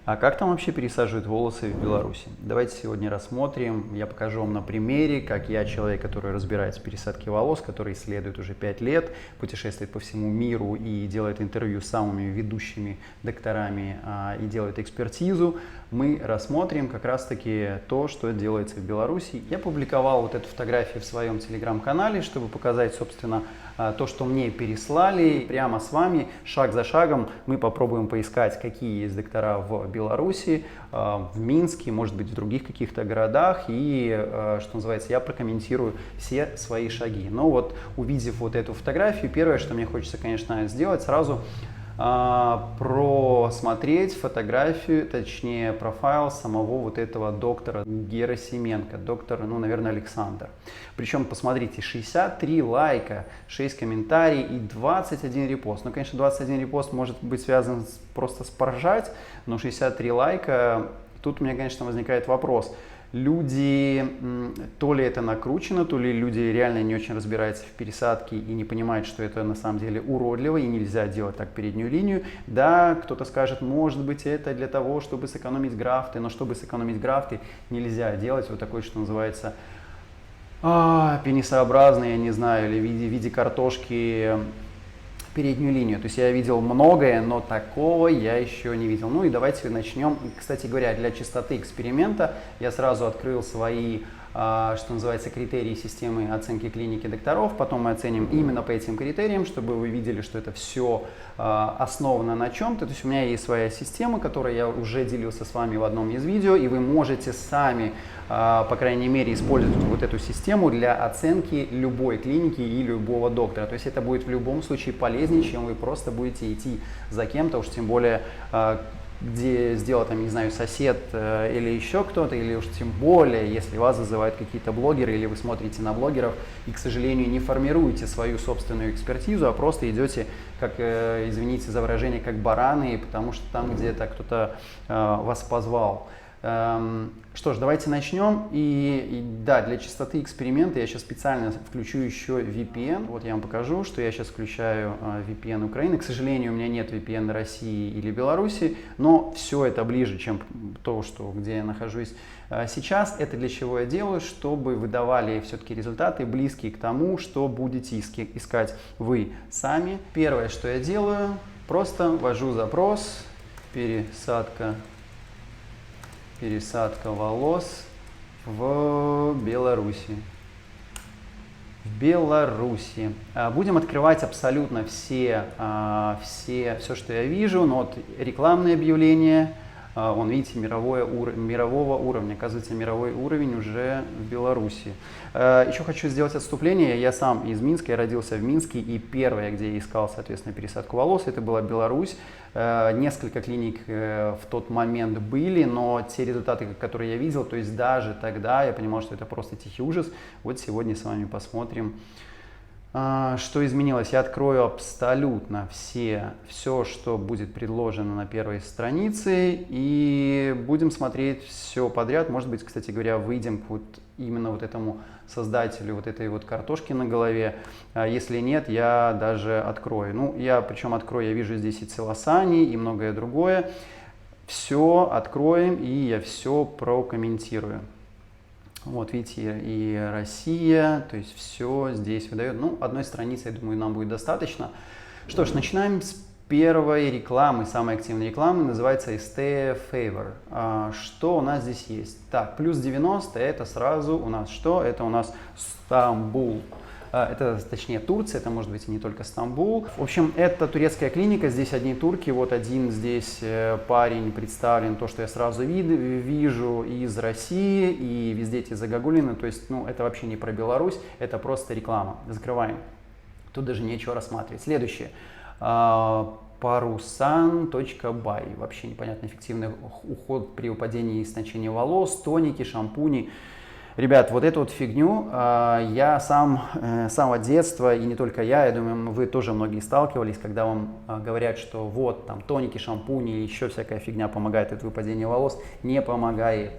А как там вообще пересаживают волосы в Беларуси? Давайте сегодня рассмотрим. Я покажу вам на примере, как я, человек, который разбирается в пересадке волос, который исследует уже 5 лет, путешествует по всему миру и делает интервью с самыми ведущими докторами и делает экспертизу, мы рассмотрим как раз-таки то, что делается в Беларуси. Я публиковал вот эту фотографию в своем телеграм-канале, чтобы показать, собственно, то, что мне переслали. Прямо с вами, шаг за шагом, мы попробуем поискать, какие есть доктора в Беларуси, в Минске, может быть, в других каких-то городах. И, что называется, я прокомментирую все свои шаги. Но вот, увидев вот эту фотографию, первое, что мне хочется, конечно, сделать, сразу просмотреть фотографию, точнее профайл самого вот этого доктора Герасименко, доктор, ну, наверное, Александр. Причем, посмотрите, 63 лайка, 6 комментариев и 21 репост. Ну, конечно, 21 репост может быть связан просто с поржать, но 63 лайка, тут у меня, конечно, возникает вопрос. Люди, то ли это накручено, то ли люди реально не очень разбираются в пересадке и не понимают, что это на самом деле уродливо и нельзя делать так переднюю линию. Да, кто-то скажет, может быть, это для того, чтобы сэкономить графты, но чтобы сэкономить графты, нельзя делать вот такой, что называется, пенисообразный, я не знаю, или в виде картошки, переднюю линию. То есть я видел многое, но такого я еще не видел. Ну и давайте начнем. Кстати говоря, для чистоты эксперимента я сразу открыл свои, что называется, критерии системы оценки клиники докторов. Потом мы оценим именно по этим критериям, чтобы вы видели, что это все основано на чем-то. То есть у меня есть своя система, которой я уже делился с вами в одном из видео, и вы можете сами, по крайней мере, использовать вот эту систему для оценки любой клиники и любого доктора. То есть это будет в любом случае полезнее, чем вы просто будете идти за кем-то, уж тем более где сделал, там, не знаю, сосед или еще кто-то, или уж тем более, если вас зазывают какие-то блогеры, или вы смотрите на блогеров и, к сожалению, не формируете свою собственную экспертизу, а просто идете, как, извините за выражение, как бараны, потому что там где-то кто-то вас позвал. Что ж, давайте начнем. И да, для чистоты эксперимента я сейчас специально включу еще VPN. Вот я вам покажу, что я сейчас включаю VPN Украины. К сожалению, у меня нет VPN России или Беларуси, но все это ближе, чем то, что, где я нахожусь сейчас. Это для чего я делаю, чтобы вы давали все-таки результаты близкие к тому, что будете искать вы сами. Первое, что я делаю, просто ввожу запрос пересадка волос в Беларуси. Будем открывать абсолютно все, что я вижу. Но вот рекламные объявления, вон, видите, мирового уровня. Оказывается, мировой уровень уже в Беларуси. Еще хочу сделать отступление. Я сам из Минска, я родился в Минске, и первое, где я искал, соответственно, пересадку волос, это была Беларусь. Несколько клиник в тот момент были, но те результаты, которые я видел, то есть даже тогда я понимал, что это просто тихий ужас. Вот сегодня с вами посмотрим, что изменилось. Я открою абсолютно все, что будет предложено на первой странице, и будем смотреть все подряд. Может быть, кстати говоря, выйдем к вот именно вот этому создателю вот этой вот картошки на голове. Если нет, я даже открою. Ну, я вижу здесь и целосани, и многое другое. Все откроем, и я все прокомментирую. Вот видите, и Россия, то есть все здесь выдает. Ну, одной страницы, я думаю, нам будет достаточно. Что ж, начинаем с первой рекламы, самой активной рекламы, называется ST Favor. Что у нас здесь есть? Так, плюс 90, это сразу у нас что? Это у нас Стамбул. Это, точнее, Турция, это может быть и не только Стамбул. В общем, это турецкая клиника, здесь одни турки, вот один здесь парень представлен, то, что я сразу вижу, из России, и везде эти загогулины, то есть, ну, это вообще не про Беларусь, это просто реклама. Закрываем. Тут даже нечего рассматривать. Следующее. Parusan.by. Вообще непонятно, эффективный уход при выпадении и истончении волос, тоники, шампуни. Ребят, вот эту вот фигню я сам с самого детства, и не только я думаю, вы тоже многие сталкивались, когда вам говорят, что вот там тоники, шампуни и еще всякая фигня помогает от выпадения волос. Не помогает.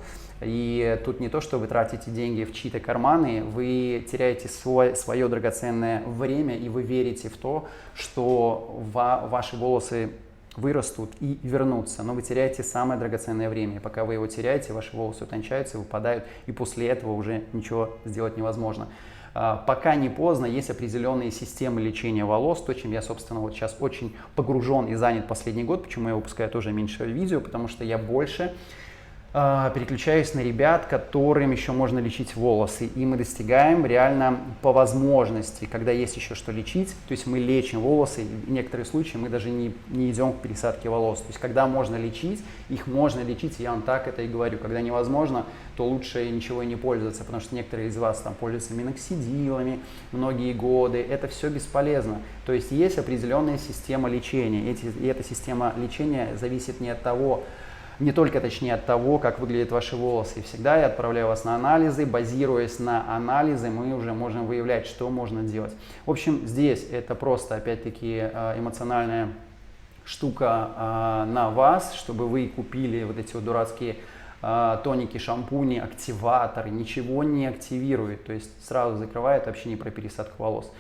И тут не то, что вы тратите деньги в чьи-то карманы, вы теряете свое драгоценное время, и вы верите в то, что ваши волосы вырастут и вернутся, но вы теряете самое драгоценное время. И пока вы его теряете, ваши волосы утончаются, выпадают, и после этого уже ничего сделать невозможно. Пока не поздно, есть определенные системы лечения волос, то, чем я, собственно, вот сейчас очень погружен и занят последний год, почему я выпускаю тоже меньше видео, потому что я больше переключаюсь на ребят, которым еще можно лечить волосы, и мы достигаем реально по возможности, когда есть еще что лечить, то есть мы лечим волосы, в некоторые случаи мы даже не идем к пересадке волос, то есть когда можно лечить, их можно лечить, и я вам так это и говорю, когда невозможно, то лучше ничего и не пользоваться, потому что некоторые из вас там пользуются миноксидилами многие годы, это все бесполезно, то есть есть определенная система лечения, и эта система лечения зависит не только, точнее, от того, как выглядят ваши волосы. И всегда я отправляю вас на анализы, базируясь на анализы, мы уже можем выявлять, что можно делать. В общем, здесь это просто, опять-таки, эмоциональная штука на вас, чтобы вы купили вот эти вот дурацкие тоники, шампуни, активаторы, ничего не активирует, то есть сразу закрывает, вообще не про пересадку волос.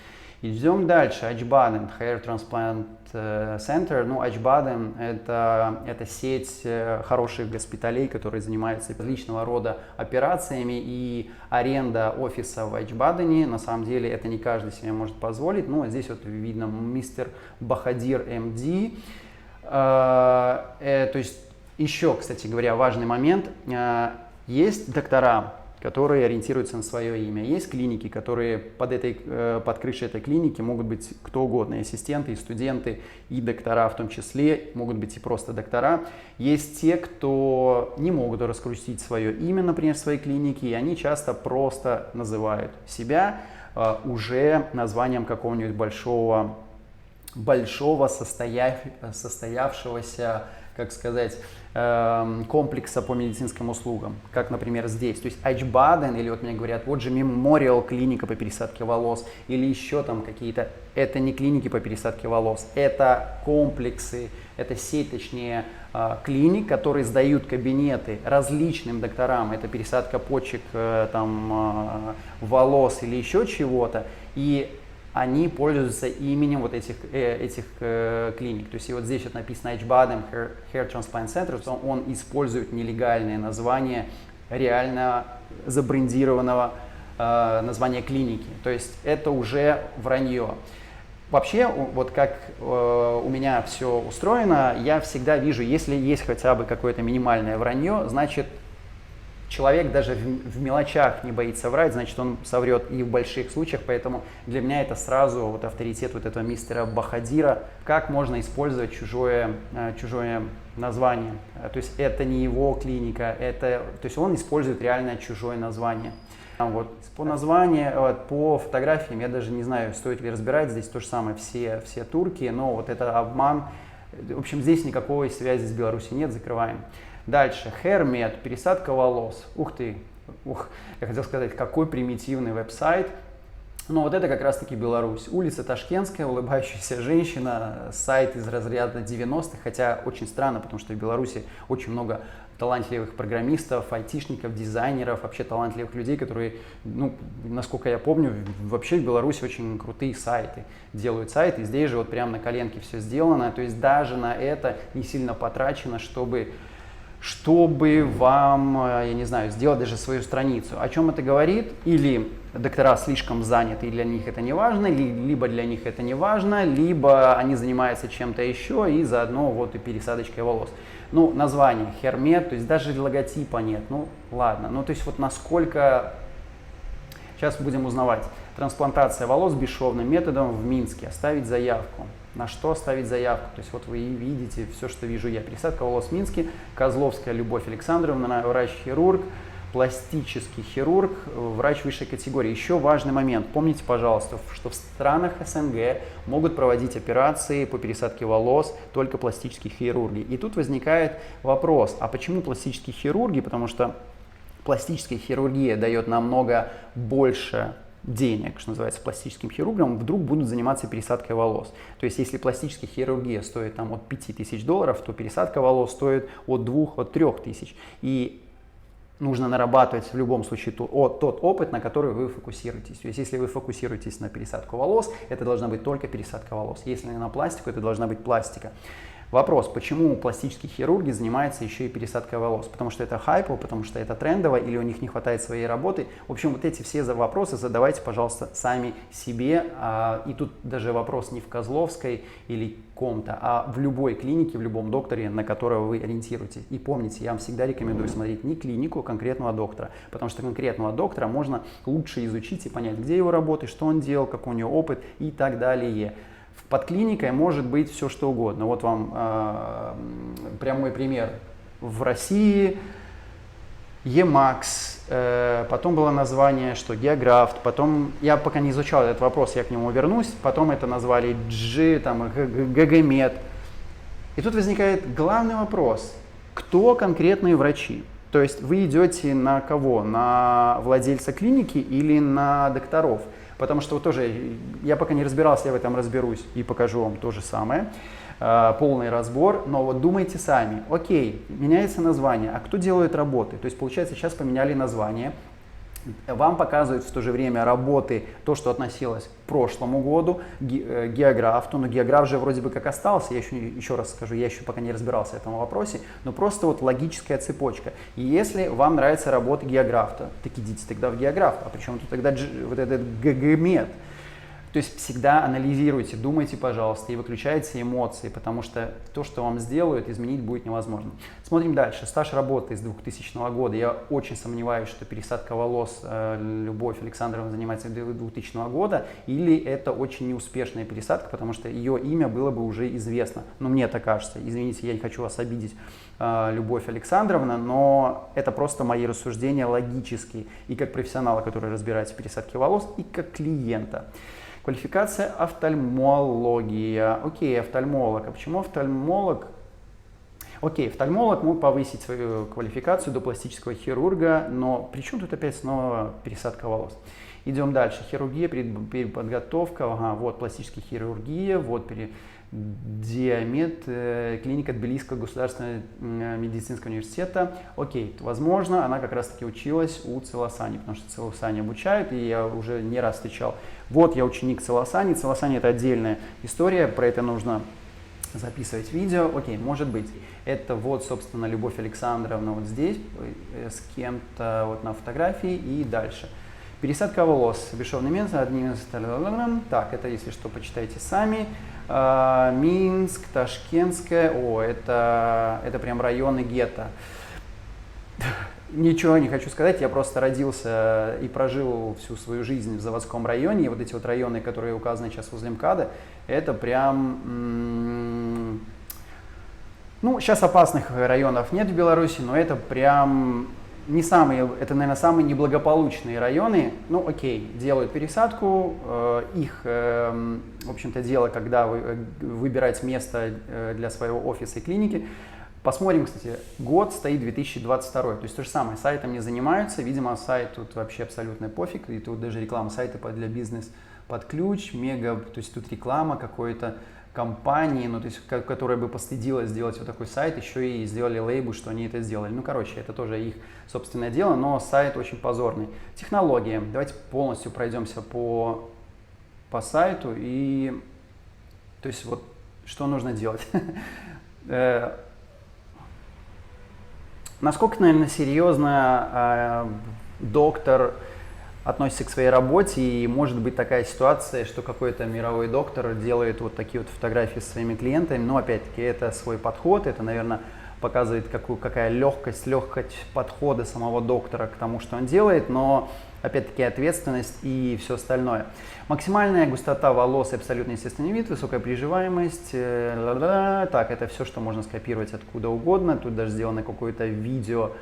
Идем дальше. Acıbadem Hair Transplant Center. Ну, Acıbadem это сеть хороших госпиталей, которые занимаются различного рода операциями, и аренда офиса в Acıbadem'е, на самом деле, это не каждый себе может позволить. Ну, здесь вот видно мистер Бахадир МД. То есть еще, кстати говоря, важный момент. Есть доктора, которые ориентируются на свое имя. Есть клиники, которые под крышей этой клиники могут быть кто угодно, и ассистенты, и студенты, и доктора в том числе, могут быть и просто доктора. Есть те, кто не могут раскрутить свое имя, например, в своей клинике, и они часто просто называют себя уже названием какого-нибудь большого состоявшегося, как сказать, комплекса по медицинским услугам, как, например, здесь. То есть Acıbadem, или вот мне говорят, вот же Memorial клиника по пересадке волос, или еще там какие-то, это не клиники по пересадке волос, это комплексы, это сеть, точнее, клиник, которые сдают кабинеты различным докторам, это пересадка почек, там, волос или еще чего-то, и они пользуются именем вот этих клиник. То есть и вот здесь вот написано Acıbadem Hair Transplant Center, что он использует нелегальное название реально забрендированного названия клиники. То есть это уже вранье. Вообще, вот как у меня все устроено, я всегда вижу, если есть хотя бы какое-то минимальное вранье, значит, человек даже в мелочах не боится врать, значит, он соврет и в больших случаях, поэтому для меня это сразу вот авторитет вот этого мистера Бахадира. Как можно использовать чужое название? То есть это не его клиника, то есть он использует реально чужое название. Вот по названию, по фотографиям, я даже не знаю, стоит ли разбирать, здесь то же самое, все турки, но вот это обман. В общем, здесь никакой связи с Беларусью нет, закрываем. Дальше, HairMed, пересадка волос. Ух ты, я хотел сказать, какой примитивный веб-сайт. Но вот это как раз-таки Беларусь. Улица Ташкентская, улыбающаяся женщина, сайт из разряда 90-х, хотя очень странно, потому что в Беларуси очень много талантливых программистов, айтишников, дизайнеров, вообще талантливых людей, которые, ну, насколько я помню, вообще в Беларуси очень крутые сайты, делают сайты, и здесь же вот прямо на коленке все сделано, то есть даже на это не сильно потрачено, чтобы вам, я не знаю, сделать даже свою страницу. О чем это говорит? Или доктора слишком заняты, и для них это не важно, либо для них это не важно, либо они занимаются чем-то еще, и заодно вот и пересадочкой волос. Ну, название HairMed, то есть даже логотипа нет, ну ладно. Ну, то есть вот насколько... Сейчас будем узнавать. Трансплантация волос бесшовным методом в Минске. Оставить заявку. На что оставить заявку? То есть вот вы видите все, что вижу я. Пересадка волос в Минске. Козловская Любовь Александровна, врач-хирург, пластический хирург, врач высшей категории. Еще важный момент. Помните, пожалуйста, что в странах СНГ могут проводить операции по пересадке волос только пластические хирурги. И тут возникает вопрос, а почему пластические хирурги? Потому что пластическая хирургия дает намного больше денег, что называется, пластическим хирургам, вдруг будут заниматься пересадкой волос. То есть, если пластическая хирургия стоит там от $5000, то пересадка волос стоит от 2-3 тысяч. И нужно нарабатывать в любом случае тот опыт, на который вы фокусируетесь. То есть, если вы фокусируетесь на пересадку волос, это должна быть только пересадка волос. Если на пластику, это должна быть пластика. Вопрос, почему пластические хирурги занимаются еще и пересадкой волос? Потому что это хайпово, потому что это трендово, или у них не хватает своей работы? В общем, вот эти все вопросы задавайте, пожалуйста, сами себе. И тут даже вопрос не в Козловской или ком-то, а в любой клинике, в любом докторе, на которого вы ориентируетесь. И помните, я вам всегда рекомендую смотреть не клинику, а конкретного доктора, потому что конкретного доктора можно лучше изучить и понять, где его работа, что он делал, какой у него опыт и так далее. Под клиникой может быть все что угодно. Вот вам прямой пример. В России Емакс, потом было название, что Географт, потом, я пока не изучал этот вопрос, я к нему вернусь, потом это назвали ГГМед. И тут возникает главный вопрос, кто конкретные врачи? То есть вы идете на кого? На владельца клиники или на докторов? Потому что вот тоже, я пока не разбирался, я в этом разберусь и покажу вам то же самое, полный разбор, но вот думайте сами, окей, меняется название, а кто делает работы? То есть получается, сейчас поменяли название, вам показывают в то же время работы, то, что относилось к прошлому году, Географту, но Географ же вроде бы как остался, я еще раз скажу, я еще пока не разбирался в этом вопросе, но просто вот логическая цепочка. И если вам нравится работа Географта, так идите тогда в Географ, а причем тут тогда вот этот ГГМед. То есть всегда анализируйте, думайте, пожалуйста, и выключайте эмоции, потому что то, что вам сделают, изменить будет невозможно. Смотрим дальше. Стаж работы с 2000 года. Я очень сомневаюсь, что пересадка волос Любовь Александровна занимается с 2000 года, или это очень неуспешная пересадка, потому что ее имя было бы уже известно. Ну, мне так кажется. Извините, я не хочу вас обидеть, Любовь Александровна, но это просто мои рассуждения логические, и как профессионала, который разбирается в пересадке волос, и как клиента. Квалификация офтальмология. Окей, офтальмолог. А почему офтальмолог? Окей, офтальмолог мог повысить свою квалификацию до пластического хирурга, но при чем тут опять снова пересадка волос? Идем дальше. Хирургия, переподготовка. Ага, вот пластическая хирургия, вот Диамед, клиника Тбилисского государственного медицинского университета. Окей, возможно, она как раз таки училась у Целосани, потому что Целосани обучают, и я уже не раз встречал. Вот я ученик Целосани. Целосани — это отдельная история, про это нужно записывать видео. Окей, может быть. Это вот, собственно, Любовь Александровна вот здесь, с кем-то вот на фотографии, и дальше. Пересадка волос, бесшовный менс, так, это, если что, почитайте сами. Минск, Ташкентская, это прям районы гетто. Ничего не хочу сказать, я просто родился и прожил всю свою жизнь в заводском районе, и вот эти вот районы, которые указаны сейчас возле МКАДа, это прям, ну, сейчас опасных районов нет в Беларуси, но это прям не самые, это, наверное, самые неблагополучные районы. Ну, окей, делают пересадку, их, в общем-то, дело, когда вы выбираете место для своего офиса и клиники. Посмотрим, кстати, год стоит 2022, то есть то же самое, сайтом не занимаются, видимо, сайт тут вообще абсолютно пофиг, и тут даже реклама сайта для бизнес под ключ, мега, то есть тут реклама какой-то компании, ну, то есть, которая бы постыдилась сделать вот такой сайт, еще и сделали лейбл, что они это сделали. Ну, короче, это тоже их собственное дело, но сайт очень позорный. Технологии. Давайте полностью пройдемся по сайту и, то есть, вот, что нужно делать. Насколько, наверное, серьезно доктор относится к своей работе, и может быть такая ситуация, что какой-то мировой доктор делает вот такие вот фотографии со своими клиентами, но опять-таки это свой подход, это, наверное, показывает какая легкость подхода самого доктора к тому, что он делает, но опять-таки ответственность и все остальное. Максимальная густота волос и абсолютно естественный вид, высокая приживаемость. Так, это все, что можно скопировать откуда угодно. Тут даже сделано какое-то видео.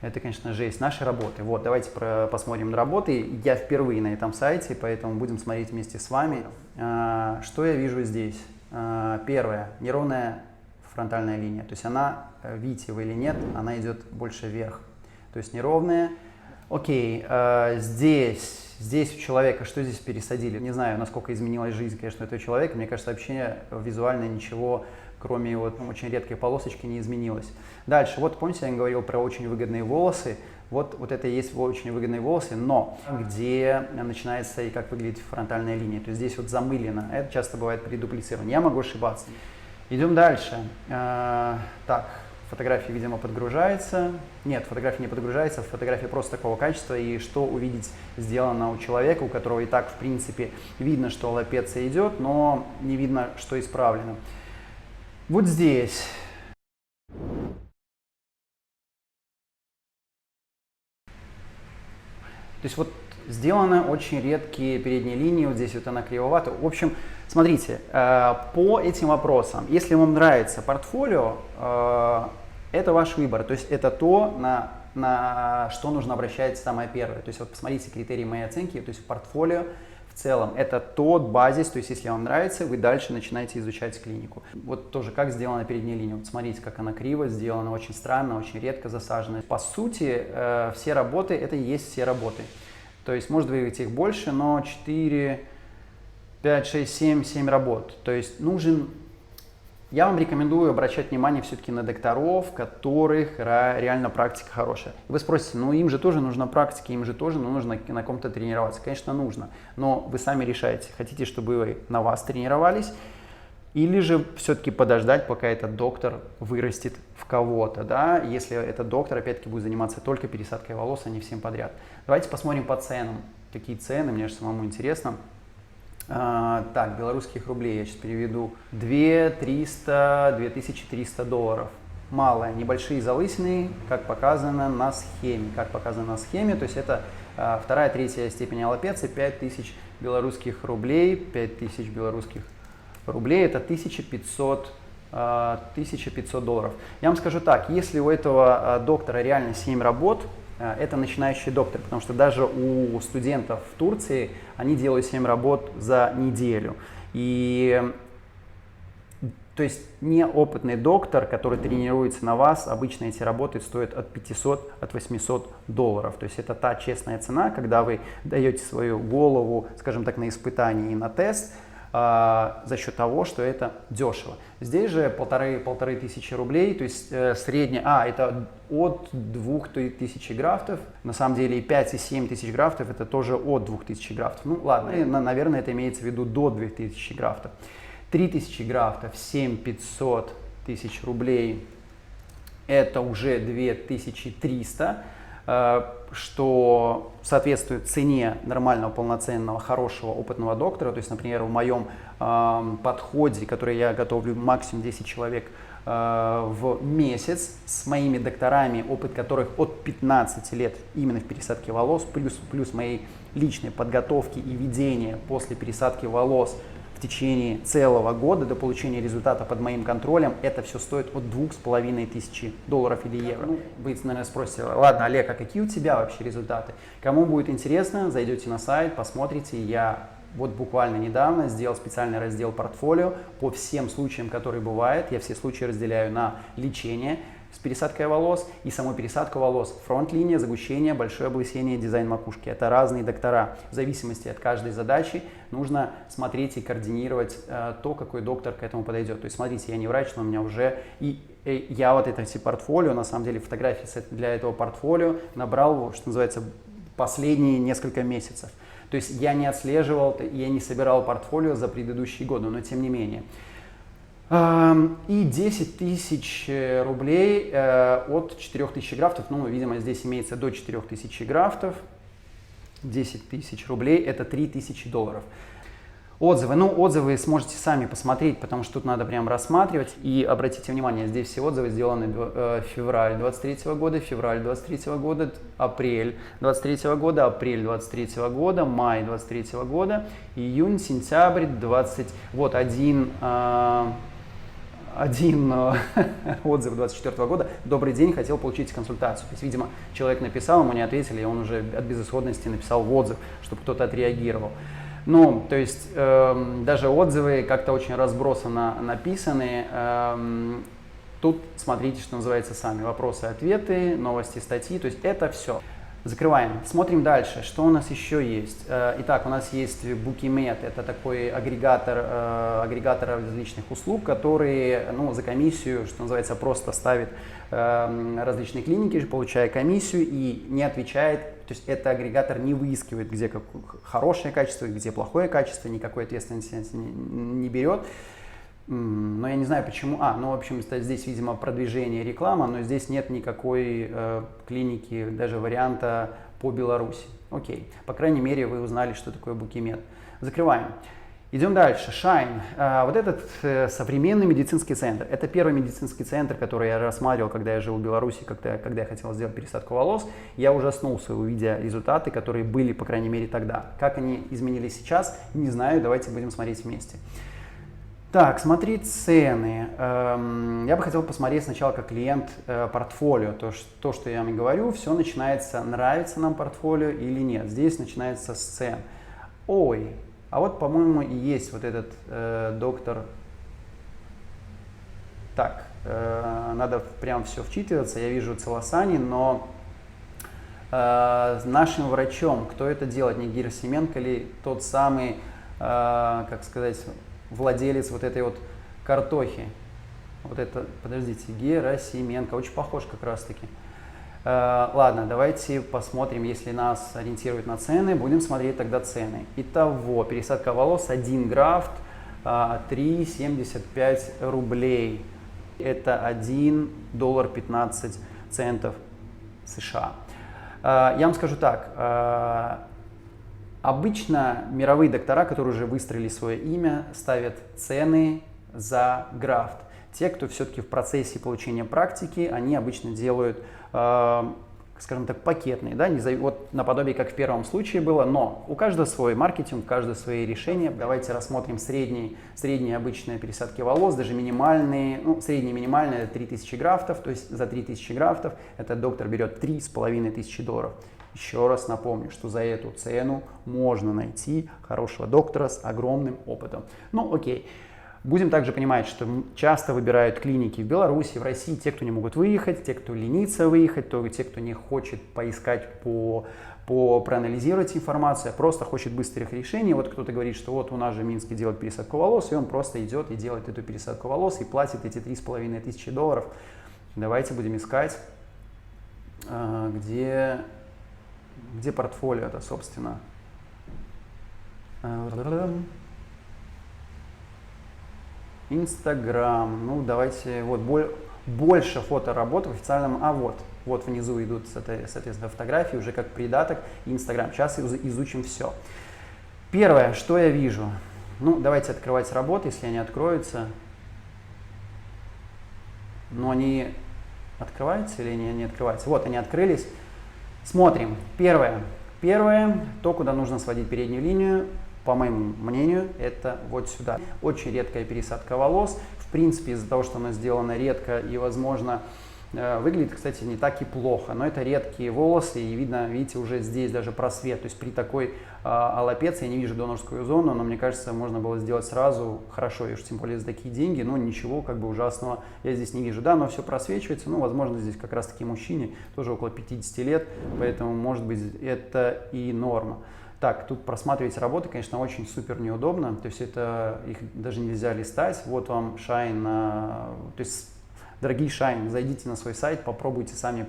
Это, конечно, жесть. Наши работы. Вот, давайте посмотрим работы. Я впервые на этом сайте, поэтому будем смотреть вместе с вами. Что я вижу здесь? Первое. Неровная фронтальная линия. То есть она, видите вы или нет, она идет больше вверх. То есть неровная. Окей, здесь у человека, что здесь пересадили? Не знаю, насколько изменилась жизнь, конечно, этого человека. Мне кажется, вообще визуально ничего, кроме вот очень редкой полосочки, не изменилось. Дальше, вот помните, я говорил про очень выгодные волосы. вот это и есть очень выгодные волосы, но где начинается и как выглядит фронтальная линия. То есть здесь вот замылено. Это часто бывает при дуплицировании. Я могу ошибаться. Идем дальше. Так, фотография, видимо, подгружается. Нет, фотография не подгружается, фотография просто такого качества. И что увидеть сделано у человека, у которого и так, в принципе, видно, что аллопеция идет, но не видно, что исправлено. Вот здесь. То есть вот сделаны очень редкие передние линии, вот здесь вот она кривовата. В общем, смотрите, по этим вопросам, если вам нравится портфолио, это ваш выбор, то есть это то, на что нужно обращать самое первое. То есть вот посмотрите критерии моей оценки, то есть портфолио в целом это тот базис, то есть если вам нравится, вы дальше начинаете изучать клинику. Вот тоже как сделана передняя линия, вот смотрите, как она криво сделана, очень странно, очень редко засажена. По сути, все работы, это и есть все работы. То есть может быть их больше, но 4, 5, 6, 7 работ. То есть нужен... Я вам рекомендую обращать внимание все-таки на докторов, которых реально практика хорошая. Вы спросите, ну им же тоже нужна практика, им же тоже нужно на ком-то тренироваться. Конечно, нужно, но вы сами решаете, хотите, чтобы вы на вас тренировались, или же все-таки подождать, пока этот доктор вырастет в кого-то, да, если этот доктор, опять-таки, будет заниматься только пересадкой волос, а не всем подряд. Давайте посмотрим по ценам. Какие цены, мне же самому интересно. Так, белорусских рублей я сейчас переведу. 2300 долларов. Малые, небольшие залысины, как показано на схеме. То есть это вторая, третья степень аллопеции, 5000 белорусских рублей. 5000 белорусских рублей это 1500 долларов. Я вам скажу так, если у этого доктора реально 7 работ, это начинающий доктор, потому что даже у студентов в Турции они делают 7 работ за неделю. И то есть неопытный доктор, который тренируется на вас, обычно эти работы стоят от 500, от 800 долларов. То есть это та честная цена, когда вы даете свою голову, скажем так, на испытание и на тест, за счет того, что это дешево. Здесь же 1500 рублей, то есть средняя, это от 2000 графтов, на самом деле и 5 и 7 тысяч графтов это тоже от 2000 графтов. Ну ладно, наверное, это имеется в виду до 2000 графтов. 3000 графтов, 7500 тысяч рублей, это уже 2300, что соответствует цене нормального, полноценного, хорошего, опытного доктора. То есть, например, в моем подходе, который я готовлю максимум 10 человек в месяц, с моими докторами, опыт которых от 15 лет именно в пересадке волос, плюс моей личной подготовки и ведения после пересадки волос в течение целого года до получения результата под моим контролем, это все стоит от 2500 долларов или евро. Вы, наверное, спросите, ладно, Олег, а какие у тебя вообще результаты? Кому будет интересно, зайдете на сайт, посмотрите. Я вот буквально недавно сделал специальный раздел портфолио по всем случаям, которые бывают. Я все случаи разделяю на лечение с пересадкой волос и саму пересадку волос. Фронт-линия, загущение, большое облысение, дизайн макушки. Это разные доктора. В зависимости от каждой задачи нужно смотреть и координировать то, какой доктор к этому подойдет. То есть, смотрите, я не врач, но у меня уже я вот это все портфолио, на самом деле фотографии для этого портфолио набрал, что называется, последние несколько месяцев. То есть я не отслеживал, я не собирал портфолио за предыдущие годы, но тем не менее. И 10 тысяч рублей от 4000 графтов, ну, видимо, здесь имеется до 4000 графтов. 10 тысяч рублей это 3000 долларов. Отзывы. Ну, отзывы сможете сами посмотреть, потому что тут надо прям рассматривать. И обратите внимание, здесь все отзывы сделаны февраль 23 года, февраль 23 года, апрель 23 года, апрель 23 года, май 23 года, июнь, сентябрь 20. Вот один отзыв 24 года. Добрый день, хотел получить консультацию. То есть, видимо, человек написал, ему не ответили, и он уже от безысходности написал в отзыв, чтобы кто-то отреагировал. Ну, то есть, даже отзывы как-то очень разбросанно написаны. Тут смотрите, что называется, сами вопросы, ответы, новости, статьи. То есть, это все. Закрываем. Смотрим дальше, что у нас еще есть. Итак, у нас есть Bookimed, это такой агрегатор различных услуг, который за комиссию, что называется, просто ставит различные клиники, получая комиссию и не отвечает, то есть это агрегатор не выискивает, где хорошее качество, где плохое качество, никакой ответственности не берет. Но я не знаю почему. В общем, здесь, видимо, продвижение, реклама, но здесь нет никакой клиники, даже варианта по Беларуси. Окей. По крайней мере, вы узнали, что такое Bookimed. Закрываем. Идем дальше. Shine. Вот этот современный медицинский центр. Это первый медицинский центр, который я рассматривал, когда я жил в Беларуси, когда я хотел сделать пересадку волос. Я ужаснулся, увидя результаты, которые были, по крайней мере, тогда. Как они изменились сейчас, не знаю. Давайте будем смотреть вместе. Так, смотреть цены. Я бы хотел посмотреть сначала как клиент портфолио. То, что я вам говорю, все начинается, нравится нам портфолио или нет. Здесь начинается с цен. Ой, а вот, по-моему, и есть вот этот доктор. Так, надо прям все вчитываться. Я вижу Целосани, но нашим врачом, кто это делает, не Герасименко ли тот самый, как сказать, владелец вот этой вот картохи. Вот это, подождите, Герасименко, очень похож как раз таки. Ладно, давайте посмотрим, если нас ориентируют на цены, будем смотреть тогда цены. Итого, пересадка волос, 1 графт, 3,75 рублей. Это $1.15 США. Я вам скажу так. Обычно мировые доктора, которые уже выстроили свое имя, ставят цены за графт. Те, кто все-таки в процессе получения практики, они обычно делают, скажем так, пакетные, да, вот наподобие, как в первом случае было, но у каждого свой маркетинг, у каждого свои решения. Давайте рассмотрим средние обычные пересадки волос, даже минимальные, средние минимальные это 3000 графтов, то есть за 3000 графтов этот доктор берет $3500. Еще раз напомню, что за эту цену можно найти хорошего доктора с огромным опытом. Окей. Будем также понимать, что часто выбирают клиники в Беларуси, в России те, кто не могут выехать, те, кто ленится выехать, те, кто не хочет поискать, проанализировать информацию, а просто хочет быстрых решений. Вот кто-то говорит, что вот у нас же в Минске делают пересадку волос, и он просто идет и делает эту пересадку волос и платит эти $3500. Давайте будем искать, где портфолио это, собственно. Инстаграм. Давайте, вот больше фоторабот в официальном. Вот внизу идут, соответственно, фотографии уже как придаток и Инстаграм. Сейчас изучим все. Первое, что я вижу. Давайте открывать работы, если они откроются. Но они открываются или не открываются? Вот они открылись. Смотрим. Первое, то, куда нужно сводить переднюю линию, по моему мнению, это вот сюда. Очень редкая пересадка волос. В принципе, из-за того, что она сделана редко и, возможно, выглядит, кстати, не так и плохо. Но это редкие волосы, и видно, видите, уже здесь даже просвет. То есть при такой аллопеции я не вижу донорскую зону, но мне кажется, можно было сделать сразу хорошо, и уж тем более за такие деньги, ничего как бы ужасного я здесь не вижу. Да, но все просвечивается, возможно, здесь как раз-таки мужчине, тоже около 50 лет, поэтому, может быть, это и норма. Так, тут просматривать работы, конечно, очень супер неудобно, то есть это их даже нельзя листать. Вот вам Shine, то есть, дорогие Shine, зайдите на свой сайт, попробуйте сами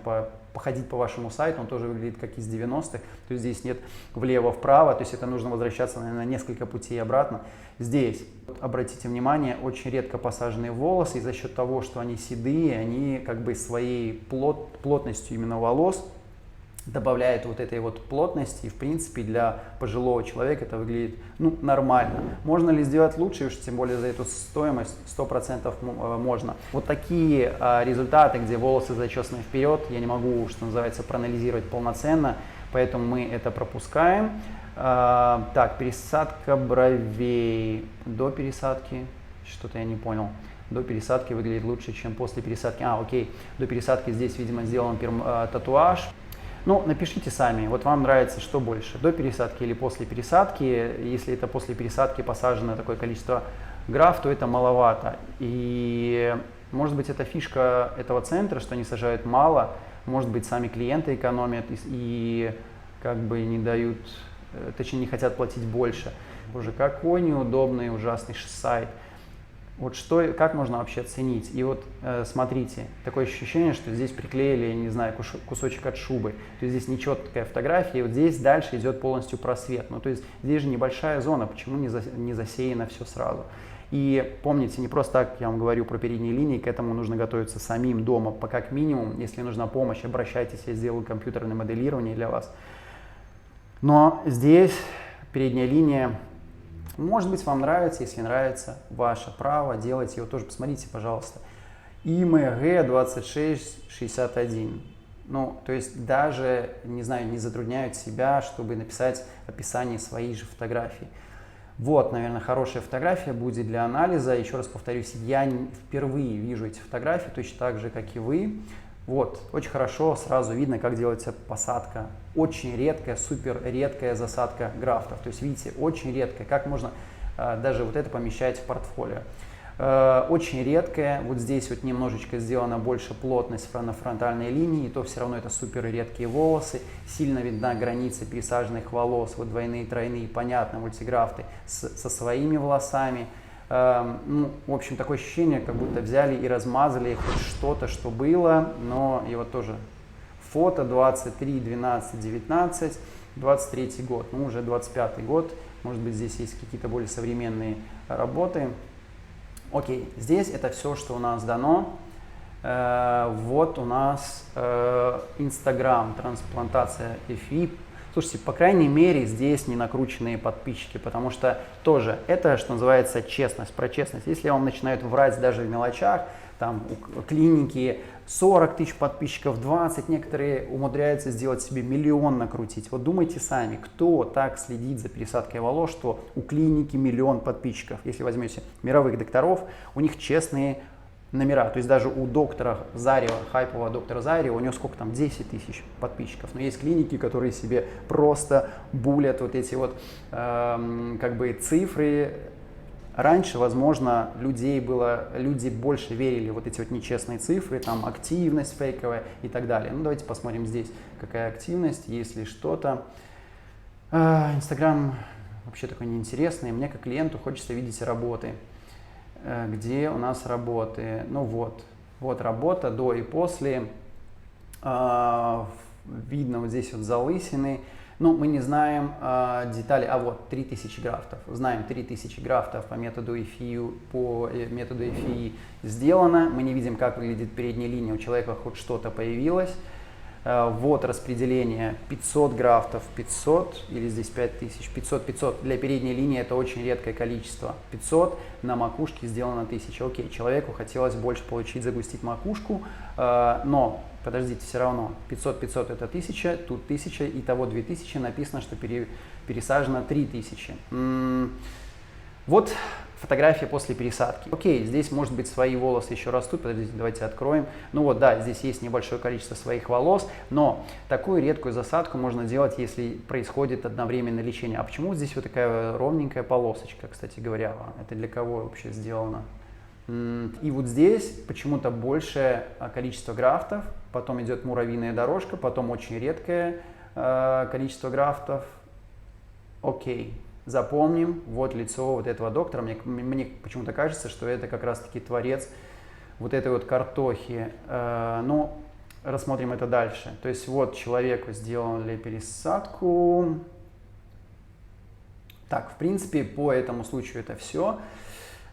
походить по вашему сайту, он тоже выглядит как из 90-х, то есть здесь нет влево-вправо, то есть это нужно возвращаться, наверное, на несколько путей обратно. Здесь, обратите внимание, очень редко посаженные волосы, и за счет того, что они седые, они как бы своей плотностью именно волос добавляет вот этой вот плотности, и в принципе для пожилого человека это выглядит нормально. Можно ли сделать лучше, уж тем более за эту стоимость 100% можно. Вот такие результаты, где волосы зачесаны вперед, я не могу, что называется, проанализировать полноценно, поэтому мы это пропускаем. Так, пересадка бровей. До пересадки, что-то я не понял. До пересадки выглядит лучше, чем после пересадки. Окей, до пересадки здесь, видимо, сделан татуаж. Напишите сами, вот вам нравится что больше, до пересадки или после пересадки. Если это после пересадки посажено такое количество граф, то это маловато. И может быть это фишка этого центра, что они сажают мало, может быть, сами клиенты экономят и как бы не дают, точнее, не хотят платить больше. Боже, какой неудобный, ужасный сайт. Вот что, как можно вообще оценить? И вот смотрите, такое ощущение, что здесь приклеили, я не знаю, кусочек от шубы. То есть здесь нечеткая фотография, и вот здесь дальше идет полностью просвет. Ну то есть здесь же небольшая зона, почему не засеяно все сразу? И помните, не просто так я вам говорю про передние линии, к этому нужно готовиться самим дома, как минимум. Если нужна помощь, обращайтесь, я сделаю компьютерное моделирование для вас. Но здесь передняя линия, может быть, вам нравится, если нравится, ваше право, делайте его тоже, посмотрите, пожалуйста. ИМГ 2661. Ну, то есть даже, не знаю, не затрудняют себя, чтобы написать описание своей же фотографии. Вот, наверное, хорошая фотография будет для анализа. Еще раз повторюсь, я впервые вижу эти фотографии, точно так же, как и вы. Вот, очень хорошо, сразу видно, как делается посадка. Очень редкая, супер редкая засадка графтов. То есть, видите, очень редкая. Как можно даже вот это помещать в портфолио? Очень редкая. Вот здесь вот немножечко сделана больше плотность на фронтальной линии, и то все равно это супер редкие волосы. Сильно видна граница пересаженных волос, вот двойные, тройные, понятно, мультиграфты со своими волосами. Ну, в общем, такое ощущение, как будто взяли и размазали хоть что-то, что было, но и вот тоже фото 23, 12, 19, 23 год, ну уже 25 год, может быть, здесь есть какие-то более современные работы. Окей, здесь это все, что у нас дано. Вот у нас Instagram, трансплантация FI. Слушайте, по крайней мере, здесь не накрученные подписчики, потому что тоже это, что называется, честность, про честность. Если вам начинают врать даже в мелочах, там у клиники 40 тысяч подписчиков, 20, некоторые умудряются сделать себе миллион накрутить. Вот думайте сами, кто так следит за пересадкой волос, что у клиники миллион подписчиков. Если возьмете мировых докторов, у них честные номера. То есть даже у доктора Зарева, хайпового доктора Зарева, у него сколько там, 10 тысяч подписчиков. Но есть клиники, которые себе просто булят вот эти вот как бы цифры. Раньше, возможно, люди больше верили в вот эти вот нечестные цифры, там активность фейковая и так далее. Ну давайте посмотрим здесь, какая активность, есть ли что-то. Инстаграм вообще такой неинтересный. Мне как клиенту хочется видеть работы. Где у нас работы? Ну вот работа до и после. Видно вот здесь вот залысины. Ну, мы не знаем детали. Вот 3000 графтов. Знаем, 3000 графтов по методу EFI сделано. Мы не видим, как выглядит передняя линия. У человека хоть что-то появилось. Вот распределение 500 графтов, 500 или здесь 5000, 500. Для передней линии это очень редкое количество. 500 на макушке сделано 1000. Окей, человеку хотелось больше получить, загустить макушку, но подождите, все равно 500 это 1000, тут 1000, итого 2000, написано, что пересажено 3000. Вот фотография после пересадки. Окей, здесь может быть свои волосы еще растут, подождите, давайте откроем. Ну вот, да, здесь есть небольшое количество своих волос, но такую редкую засадку можно делать, если происходит одновременное лечение. А почему здесь вот такая ровненькая полосочка, кстати говоря? Это для кого вообще сделано? И вот здесь почему-то большее количество графтов, потом идет муравьиная дорожка, потом очень редкое количество графтов. Окей. Запомним, вот лицо вот этого доктора. Мне почему-то кажется, что это как раз-таки творец вот этой вот картохи. Но рассмотрим это дальше. То есть вот человеку сделали пересадку. Так, в принципе, по этому случаю это все.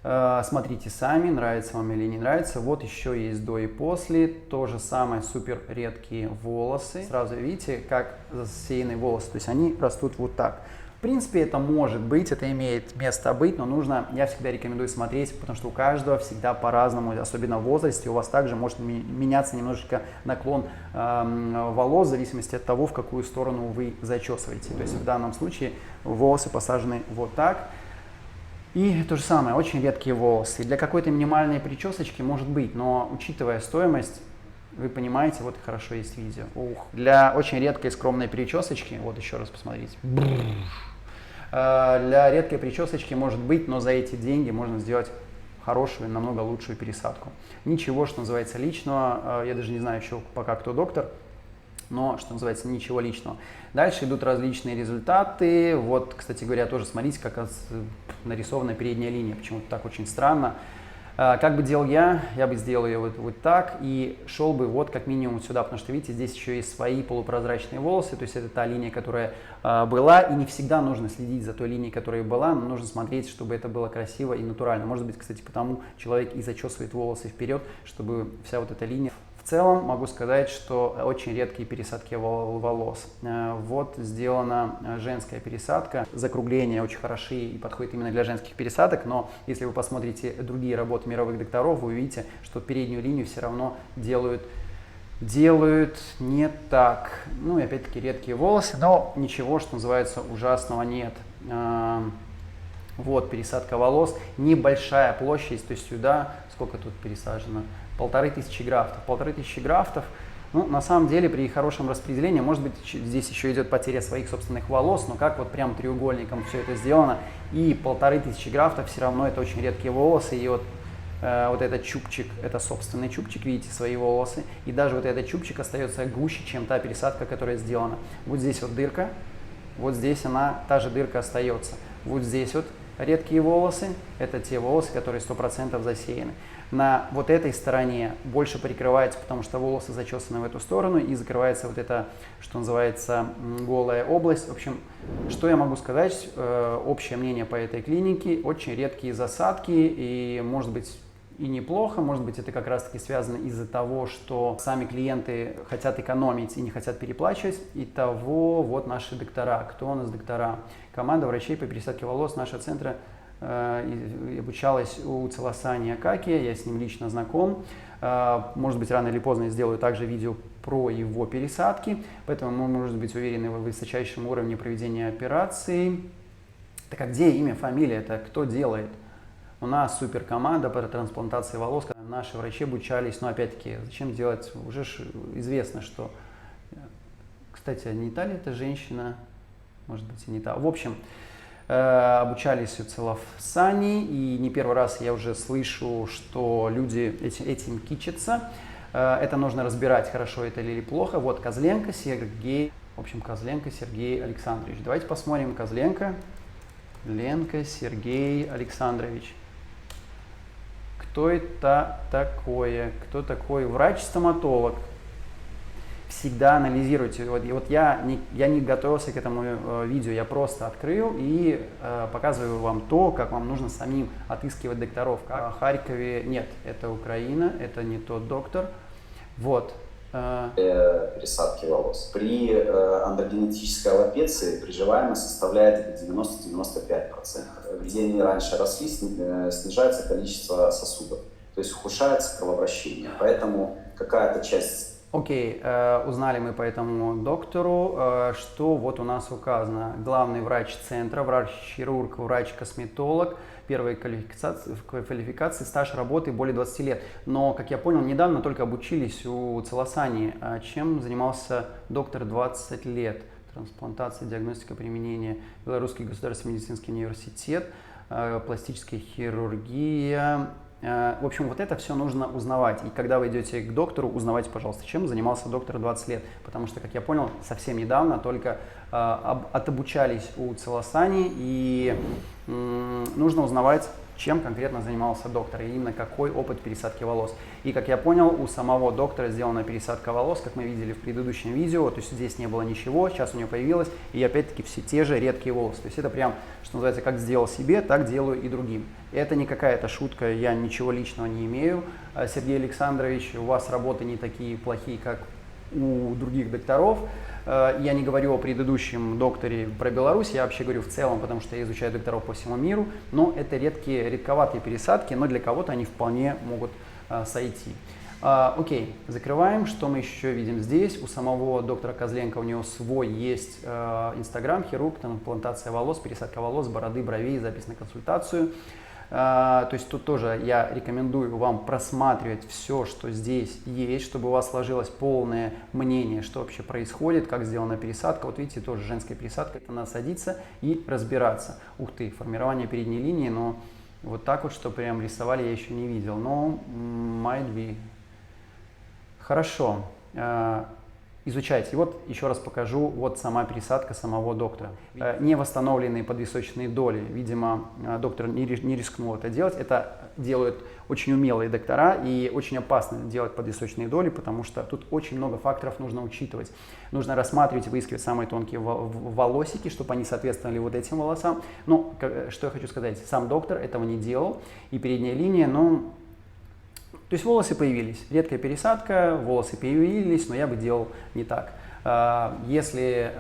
Смотрите сами, нравится вам или не нравится. Вот еще есть до и после. То же самое, супер редкие волосы. Сразу видите, как засеянные волосы. То есть они растут вот так. В принципе, это может быть, это имеет место быть, но нужно, я всегда рекомендую смотреть, потому что у каждого всегда по-разному, особенно в возрасте, у вас также может меняться немножечко наклон волос в зависимости от того, в какую сторону вы зачесываете. То есть в данном случае волосы посажены вот так. И то же самое, очень редкие волосы. Для какой-то минимальной причесочки может быть, но учитывая стоимость, вы понимаете, вот хорошо есть видео. Для очень редкой скромной причесочки, вот еще раз посмотрите. Для редкой причесочки может быть, но за эти деньги можно сделать хорошую, намного лучшую пересадку. Ничего, что называется, личного. Я даже не знаю еще пока кто доктор. но, что называется, ничего личного. Дальше идут различные результаты. Вот, кстати говоря, тоже смотрите, как нарисована передняя линия. Почему-то так очень странно. Как бы делал я бы сделал ее вот так и шел бы вот как минимум сюда, потому что, видите, здесь еще есть свои полупрозрачные волосы, то есть это та линия, которая была, и не всегда нужно следить за той линией, которая была, но нужно смотреть, чтобы это было красиво и натурально. Может быть, кстати, потому человек и зачесывает волосы вперед, чтобы вся вот эта линия. В целом могу сказать, что очень редкие пересадки волос. Вот сделана женская пересадка. Закругления очень хороши и подходят именно для женских пересадок, но если вы посмотрите другие работы мировых докторов, вы увидите, что переднюю линию все равно делают не так. Ну и опять-таки редкие волосы, но ничего, что называется, ужасного нет. Вот пересадка волос, небольшая площадь, то есть сюда, сколько тут пересажено? 1500 графтов. 1500 графтов, ну, на самом деле, при хорошем распределении, может быть, здесь еще идет потеря своих собственных волос, но как вот прям треугольником все это сделано, и 1500 графтов все равно это очень редкие волосы, и вот этот чубчик, это собственный чубчик, видите, свои волосы, и даже вот этот чубчик остается гуще, чем та пересадка, которая сделана. Вот здесь вот дырка, вот здесь та же дырка остается, вот здесь вот редкие волосы, это те волосы, которые 100% засеяны. На вот этой стороне больше прикрывается, потому что волосы зачесаны в эту сторону, и закрывается вот эта, что называется, голая область. В общем, что я могу сказать, общее мнение по этой клинике: очень редкие засадки, и может быть и неплохо, может быть это как раз таки связано из-за того, что сами клиенты хотят экономить и не хотят переплачивать. Итого вот наши доктора. Кто у нас доктора? Команда врачей по пересадке волос нашего центра обучалась у Целосани Акаки, я с ним лично знаком. Может быть, рано или поздно я сделаю также видео про его пересадки, поэтому мы можем быть уверены в высочайшем уровне проведения операций. Так а где имя, фамилия, это кто делает? У нас супер команда по трансплантации волос, наши врачи обучались, но опять-таки, зачем делать, уже известно, что, кстати, не та ли это женщина, может быть и не та, в общем, обучались у Целосани, и не первый раз я уже слышу, что люди этим кичатся. Это нужно разбирать, хорошо это или плохо. Вот Козленко Сергей, в общем, Козленко Сергей Александрович. Давайте посмотрим Козленко Сергей Александрович. Кто это такое? Кто такой врач-стоматолог? Всегда анализируйте. Вот я не готовился к этому видео, я просто открыл и показываю вам то, как вам нужно самим отыскивать докторов. В Харькове нет, это Украина, это не тот доктор. Вот. Пересадки волос. При андрогенетической аллопеции приживаемость составляет 90-95%. Где они раньше росли, снижается количество сосудов, то есть ухудшается кровообращение. Поэтому какая-то часть... Окей, узнали мы по этому доктору, что вот у нас указано: главный врач центра, врач-хирург, врач-косметолог, первой квалификации, стаж работы более 20 лет. Но, как я понял, недавно только обучились у Целосани. Чем занимался доктор 20 лет? Трансплантация, диагностика, применение, Белорусский государственный медицинский университет, пластическая хирургия. В общем, вот это все нужно узнавать. И когда вы идете к доктору, узнавайте, пожалуйста, чем занимался доктор 20 лет. Потому что, как я понял, совсем недавно только отобучались у Целосани, и нужно узнавать, чем конкретно занимался доктор, и именно какой опыт пересадки волос. И, как я понял, у самого доктора сделана пересадка волос, как мы видели в предыдущем видео, то есть здесь не было ничего, сейчас у него появилось, и опять-таки все те же редкие волосы. То есть это прям, что называется, как сделал себе, так делаю и другим. И это не какая-то шутка, я ничего личного не имею. Сергей Александрович, у вас работы не такие плохие, как у других докторов. Я не говорю о предыдущем докторе про Беларусь, я вообще говорю в целом, потому что я изучаю докторов по всему миру, но это редковатые пересадки, но для кого-то они вполне могут сойти. Окей, закрываем. Что мы еще видим здесь? У самого доктора Козленко, у него свой есть Инстаграм, хирург, трансплантация волос, пересадка волос, бороды, бровей, запись на консультацию. То есть тут тоже я рекомендую вам просматривать все, что здесь есть, чтобы у вас сложилось полное мнение, что вообще происходит, как сделана пересадка. Вот видите, тоже женская пересадка, это надо садиться и разбираться. Ух ты, формирование передней линии, но вот так вот, что прям рисовали, я еще не видел, но might be. Хорошо. изучайте. И вот еще раз покажу, вот сама пересадка самого доктора. Не восстановленные подвисочные доли. Видимо, доктор не рискнул это делать. Это делают очень умелые доктора, и очень опасно делать подвисочные доли, потому что тут очень много факторов нужно учитывать. Нужно рассматривать, выискивать самые тонкие волосики, чтобы они соответствовали вот этим волосам. Но, что я хочу сказать, сам доктор этого не делал, и передняя линия, ну, то есть волосы появились, редкая пересадка, волосы появились, но я бы делал не так. Если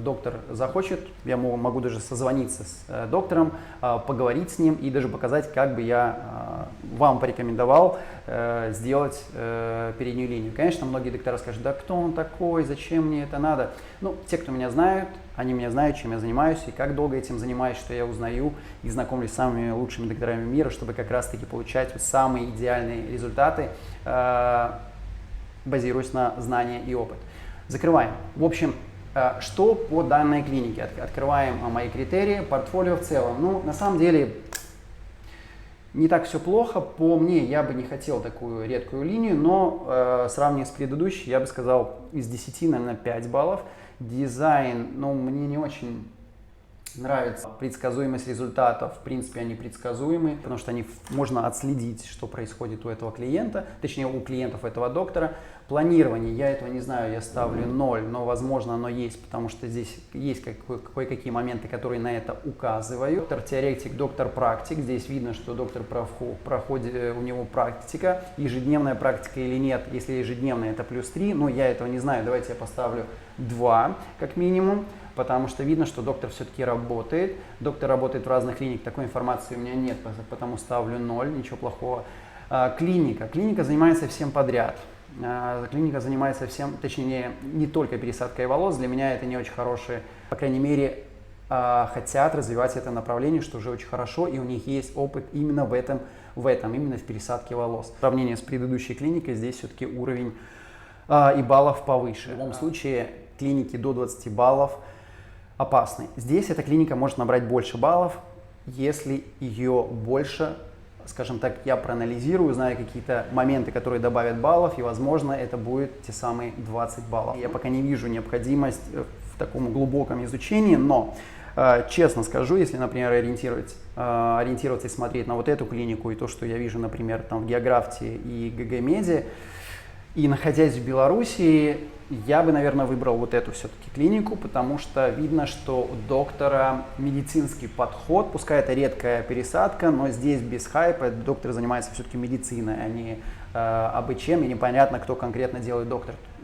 доктор захочет, я могу даже созвониться с доктором, поговорить с ним и даже показать, как бы я вам порекомендовал сделать переднюю линию. Конечно, многие доктора скажут, да кто он такой, зачем мне это надо? Ну, те, кто меня знают, они меня знают, чем я занимаюсь и как долго этим занимаюсь, что я узнаю и знакомлюсь с самыми лучшими докторами мира, чтобы как раз-таки получать самые идеальные результаты, базируясь на знании и опыт. Закрываем. В общем, что по данной клинике? Открываем мои критерии, портфолио в целом. Ну, на самом деле, не так все плохо. По мне, я бы не хотел такую редкую линию, но сравнивая с предыдущей, я бы сказал, из 10, наверное, 5 баллов. Дизайн, ну, мне не очень нравится. Предсказуемость результатов, в принципе, они предсказуемы, потому что можно отследить, что происходит у этого клиента, точнее, у клиентов этого доктора. Планирование, я этого не знаю, я ставлю 0, но, возможно, оно есть, потому что здесь есть кое-какие моменты, которые на это указывают. Доктор-теоретик, доктор-практик, здесь видно, что доктор проходит, у него практика, ежедневная практика или нет. Если ежедневная, это +3, но я этого не знаю, давайте я поставлю 2, как минимум. Потому что видно, что доктор все-таки работает. Доктор работает в разных клиниках, такой информации у меня нет, потому ставлю 0, ничего плохого. Клиника. Клиника занимается всем подряд. Клиника занимается всем, точнее, не только пересадкой волос. Для меня это не очень хорошие, по крайней мере, хотят развивать это направление, что уже очень хорошо, и у них есть опыт именно в этом, именно в пересадке волос. В сравнении с предыдущей клиникой здесь все-таки уровень и баллов повыше. В любом случае, клиники до 20 баллов опасны. Здесь эта клиника может набрать больше баллов, если ее больше, скажем так, я проанализирую, знаю какие-то моменты, которые добавят баллов, и, возможно, это будет те самые 20 баллов. Я пока не вижу необходимость в таком глубоком изучении, но, честно скажу, если, например, ориентироваться и смотреть на вот эту клинику и то, что я вижу, например, там в Географии и ГГ-меди, и находясь в Белоруссии, я бы, наверное, выбрал вот эту все-таки клинику, потому что видно, что у доктора медицинский подход, пускай это редкая пересадка, но здесь без хайпа, доктор занимается все-таки медициной, а не абы чем, и непонятно, кто конкретно делает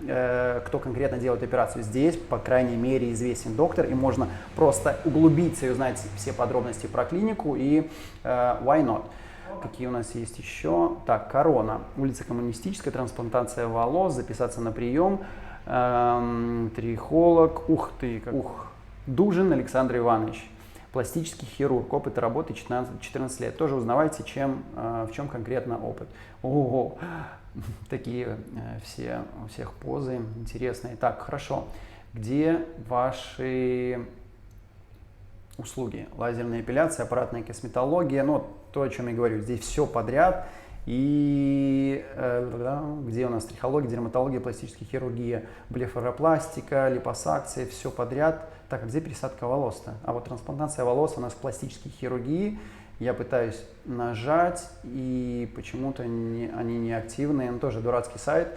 кто конкретно делает операцию. Здесь, по крайней мере, известен доктор, и можно просто углубиться и узнать все подробности про клинику, и why not? Какие у нас есть еще? Так, Корона. Улица Коммунистическая, трансплантация волос, записаться на прием. Трихолог. Дужин Александр Иванович. Пластический хирург. Опыт работы 14 лет. Тоже узнавайте, в чем конкретно опыт. Ого, такие у всех позы интересные. Так, хорошо. Где ваши услуги? Лазерная эпиляция, аппаратная косметология. Ну, то, о чем я говорю. Здесь все подряд. И где у нас трихология, дерматология, пластическая хирургия, блефаропластика, липосакция, все подряд. Так, а где пересадка волос-то? А вот трансплантация волос у нас в пластической хирургии. Я пытаюсь нажать, и почему-то они не активные. Ну, тоже дурацкий сайт,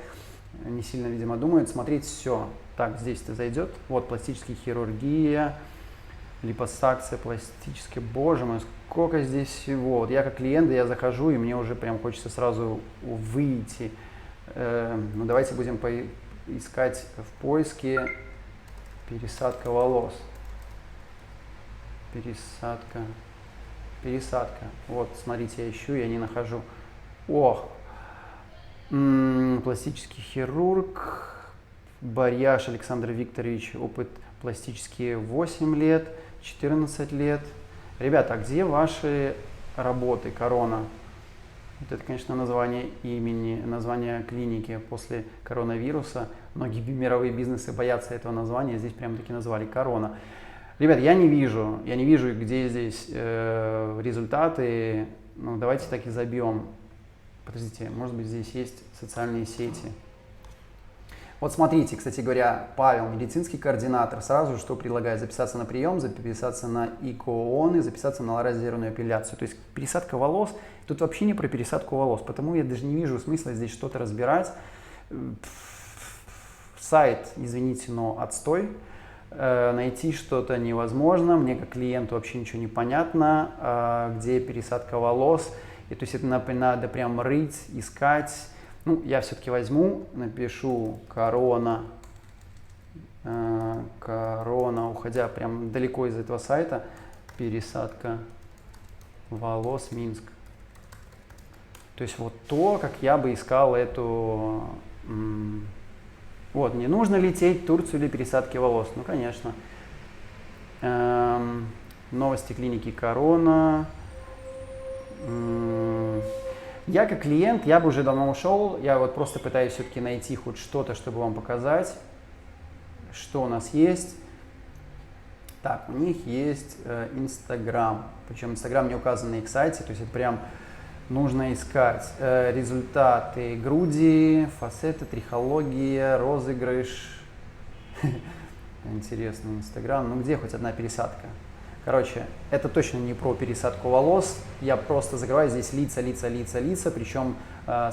не сильно, видимо, думают. Смотреть все. Так, здесь-то зайдет. Вот пластическая хирургия, липосакция, пластическая. Боже мой, сколько здесь всего. Вот я как клиент, я захожу, и мне уже прям хочется сразу выйти. Ну, давайте будем искать в поиске пересадка волос. Пересадка. Вот, смотрите, я ищу, я не нахожу. Ох! Пластический хирург. Барьяш Александр Викторович. Опыт пластический 8 лет, 14 лет. Ребята, а где ваши работы, Корона? Вот это, конечно, название имени, название клиники после коронавируса. Многие мировые бизнесы боятся этого названия, здесь прямо таки назвали Корона. Ребят, я не вижу, где здесь результаты. Ну, давайте так и забьем. Подождите, может быть, здесь есть социальные сети. Вот смотрите, кстати говоря, Павел, медицинский координатор, сразу же что предлагает: записаться на прием, записаться на ИКООН и записаться на лазерную эпиляцию. То есть пересадка волос, тут вообще не про пересадку волос, потому я даже не вижу смысла здесь что-то разбирать. Сайт, извините, но отстой. Найти что-то невозможно, мне как клиенту вообще ничего не понятно, где пересадка волос. И то есть это надо прям рыть, искать. Ну, я все-таки возьму, напишу корона, уходя прям далеко из этого сайта, пересадка волос Минск. То есть вот то, как я бы искал эту... Вот, не нужно лететь в Турцию для пересадки волос? Ну, конечно. Новости клиники Корона. Я как клиент, я бы уже давно ушел. Я вот просто пытаюсь все-таки найти хоть что-то, чтобы вам показать, что у нас есть. Так, у них есть Инстаграм. Причем Инстаграм не указан на их сайте, то есть это прям... Нужно искать результаты груди, фасеты, трихология, розыгрыш. Интересный Инстаграм. Ну где хоть одна пересадка? Короче, это точно не про пересадку волос. Я просто закрываю здесь лица. Причем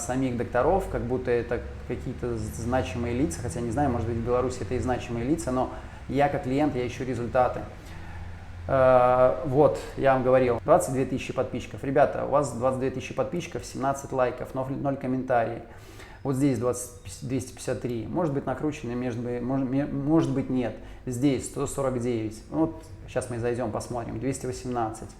самих докторов, как будто это какие-то значимые лица. Хотя не знаю, может быть в Беларуси это и значимые лица, но я как клиент, я ищу результаты. Вот, я вам говорил, 22 тысячи подписчиков. Ребята, у вас 22 тысячи подписчиков, 17 лайков, 0 комментариев. Вот здесь 253. Может быть накручено, может быть нет. Здесь 149. Вот сейчас мы зайдем, посмотрим. 218.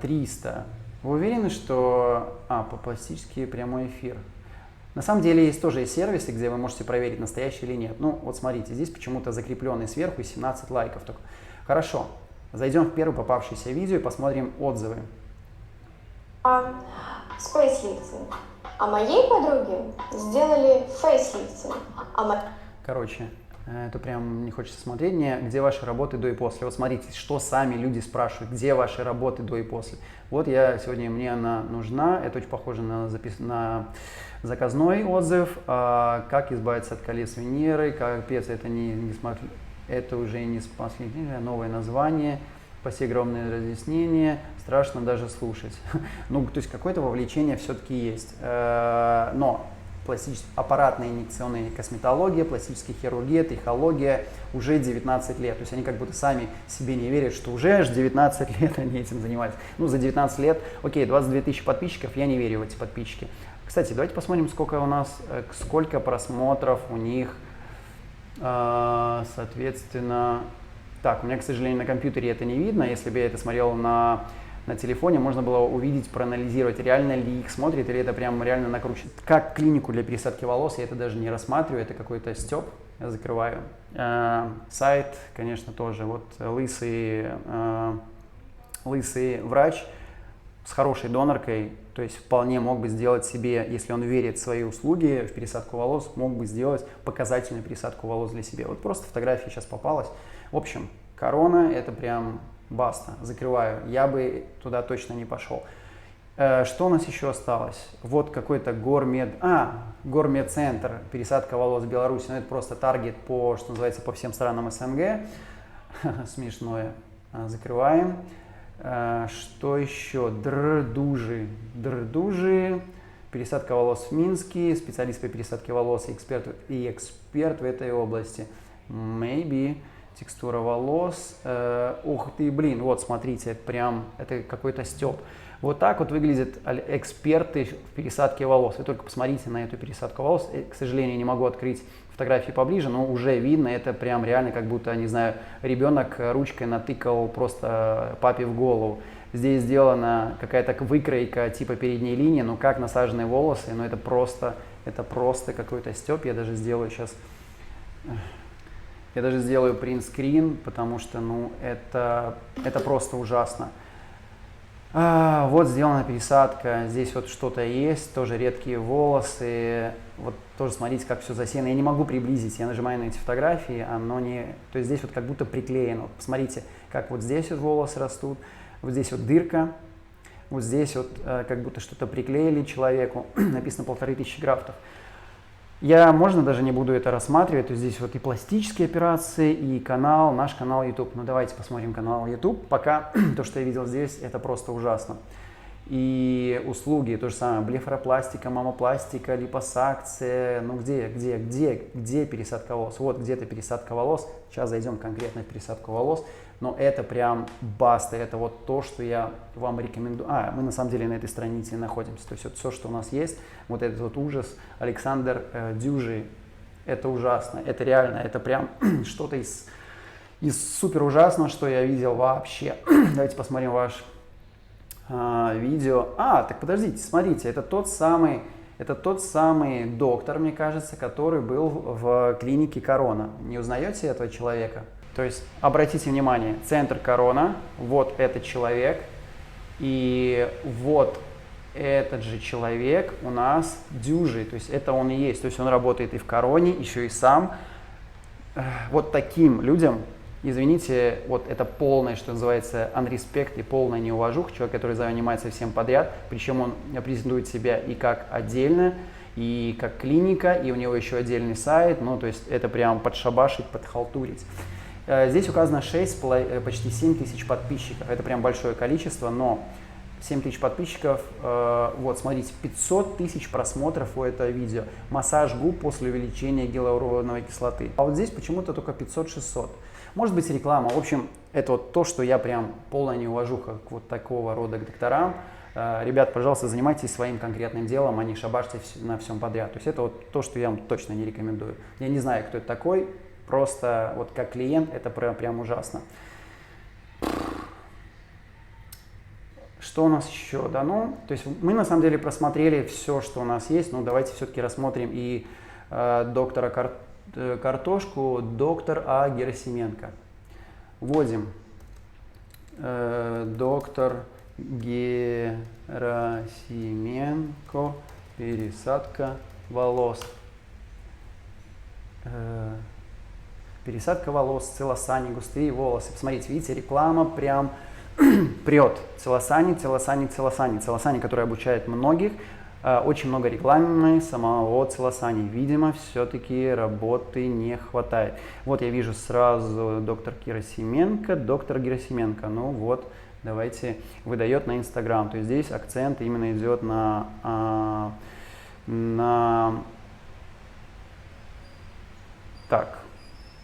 300. Вы уверены, что... по пластический прямой эфир. На самом деле есть тоже сервисы, где вы можете проверить, настоящий или нет. Ну, вот смотрите, здесь почему-то закрепленный сверху 17 лайков только. Хорошо, зайдем в первое попавшееся видео и посмотрим отзывы. С фейслифтинг. А моей подруге сделали фейслифтинг. Короче, это прям не хочется смотреть. Где ваши работы до и после. Вот смотрите, что сами люди спрашивают, где ваши работы до и после. Вот мне она нужна. Это очень похоже на заказной отзыв. Как избавиться от колец Венеры. Капец, это уже не последнее, новое название, спасибо, огромное разъяснение, страшно даже слушать. Ну, то есть какое-то вовлечение все-таки есть. Но аппаратная инъекционная косметология, пластическая хирургия, трихология уже 19 лет. То есть они как будто сами себе не верят, что уже аж 19 лет они этим занимаются. Ну, за 19 лет, окей, 22 тысячи подписчиков, я не верю в эти подписчики. Кстати, давайте посмотрим, сколько просмотров у них. Соответственно, так, у меня, к сожалению, на компьютере это не видно. Если бы я это смотрел на телефоне, можно было увидеть, проанализировать, реально ли их смотрит, или это прям реально накручено. Как клинику для пересадки волос я это даже не рассматриваю, это какой-то стёб, я закрываю. Сайт, конечно, тоже. Вот лысый врач с хорошей доноркой, то есть вполне мог бы сделать себе, если он верит в свои услуги, в пересадку волос, мог бы сделать показательную пересадку волос для себя. Вот просто фотография сейчас попалась. В общем, Корона — это прям баста. Закрываю. Я бы туда точно не пошел. Что у нас еще осталось? Вот какой-то гормедцентр, пересадка волос в Беларуси. Ну, это просто таргет что называется, по всем странам СНГ. Смешное. Закрываем. Что еще? Дрдужи, пересадка волос в Минске, специалист по пересадке волос и эксперт в этой области. Maybe. Текстура волос. Ух ты, блин, вот смотрите, прям это какой-то стёб. Вот так вот выглядят эксперты в пересадке волос. Вы только посмотрите на эту пересадку волос. К сожалению, не могу открыть фотографии поближе, но уже видно, это прям реально как будто, не знаю, ребенок ручкой натыкал просто папе в голову. Здесь сделана какая-то выкройка типа передней линии, но как насаженные волосы, но это просто какой-то стёб. Я даже сделаю сейчас... Я даже сделаю принтскрин, потому что, ну, это просто ужасно. Вот сделана пересадка, здесь вот что-то есть, тоже редкие волосы, вот тоже смотрите, как все засеяно. Я не могу приблизить, я нажимаю на эти фотографии, оно не... То есть здесь вот как будто приклеено. Вот посмотрите, как вот здесь вот волосы растут, вот здесь вот дырка, вот здесь вот как будто что-то приклеили человеку, написано 1500 графтов. Можно даже не буду это рассматривать, то есть здесь вот и пластические операции, и наш канал YouTube. Ну давайте посмотрим канал YouTube. Пока то, что я видел здесь, это просто ужасно. И услуги, то же самое, блефаропластика, мамопластика, липосакция, ну где пересадка волос? Вот где-то пересадка волос, сейчас зайдем конкретно в пересадку волос, но это прям баста, это вот то, что я вам рекомендую. Мы на самом деле на этой странице находимся, то есть вот все, что у нас есть, вот этот вот ужас, Александр Дюжи, это ужасно, это реально, это прям что-то из супер ужасного, что я видел вообще. Давайте посмотрим ваш видео. Так подождите, смотрите, это тот самый доктор, мне кажется, который был в клинике Корона. Не узнаете этого человека? То есть, обратите внимание, центр Корона, вот этот человек, и вот этот же человек у нас Дюжи, то есть это он и есть, то есть он работает и в Короне, еще и сам. Вот таким людям, извините, вот это полное, что называется, unrespect и полная неуважуха, человек, который занимается всем подряд, причем он презентует себя и как отдельно, и как клиника, и у него еще отдельный сайт, ну то есть это прям подшабашить, подхалтурить. Здесь указано почти 7 тысяч подписчиков, это прям большое количество, но 7 тысяч подписчиков, вот смотрите, 500 тысяч просмотров у этого видео, массаж губ после увеличения гиалуроновой кислоты, а вот здесь почему-то только 500-600. Может быть реклама. В общем, это вот то, что я прям полная неуважуха к вот такого рода докторам. Ребят, пожалуйста, занимайтесь своим конкретным делом, а не шабашьте на всем подряд. То есть это вот то, что я вам точно не рекомендую. Я не знаю, кто это такой, просто вот как клиент это прям ужасно. Что у нас еще дано? То есть мы на самом деле просмотрели все, что у нас есть, но давайте все-таки рассмотрим и доктора Картошку, доктор А. Герасименко. Вводим доктор Герасименко, пересадка волос. Пересадка волос, целосани, густые волосы. Посмотрите, видите, реклама прям прет. Целосани, который обучает многих. Очень много рекламы самого Целосани. Видимо, все-таки работы не хватает. Вот я вижу сразу доктор Герасименко. Ну вот, давайте, выдает на Инстаграм. То есть здесь акцент именно идет на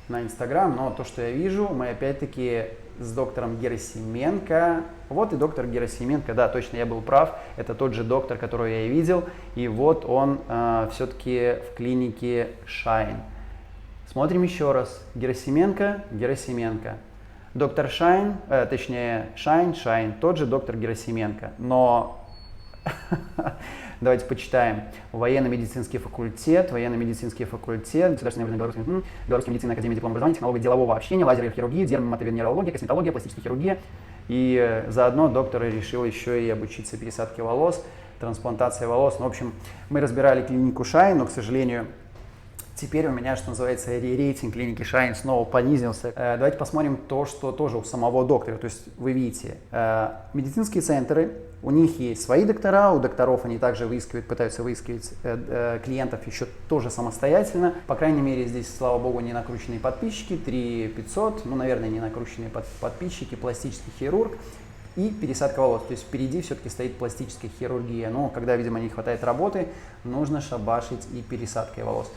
Инстаграм. Но то, что я вижу, мы опять-таки с доктором Герасименко. Вот и доктор Герасименко, да, точно, я был прав. Это тот же доктор, которого я и видел. И вот он все-таки в клинике Shine. Смотрим еще раз. Герасименко. Доктор Shine, Shine, тот же доктор Герасименко. Но давайте почитаем. Военно-медицинский факультет, Государственная Белорусская медицинская академия диплома образования, технология делового общения, лазерная хирургия, дерматовенерология, косметология, пластическая хирургия. И заодно доктор решил еще и обучиться пересадке волос, трансплантации волос. Ну, в общем, мы разбирали клинику Shine, но, к сожалению, теперь у меня, что называется, рейтинг клиники Shine снова понизился. Давайте посмотрим то, что тоже у самого доктора. То есть вы видите, медицинские центры, у них есть свои доктора, у докторов они также пытаются выискивать клиентов еще тоже самостоятельно. По крайней мере, здесь, слава богу, не накрученные подписчики, 3500, ну, наверное, не накрученные подписчики, пластический хирург и пересадка волос. То есть впереди все-таки стоит пластическая хирургия. Но когда, видимо, не хватает работы, нужно шабашить и пересадкой волос.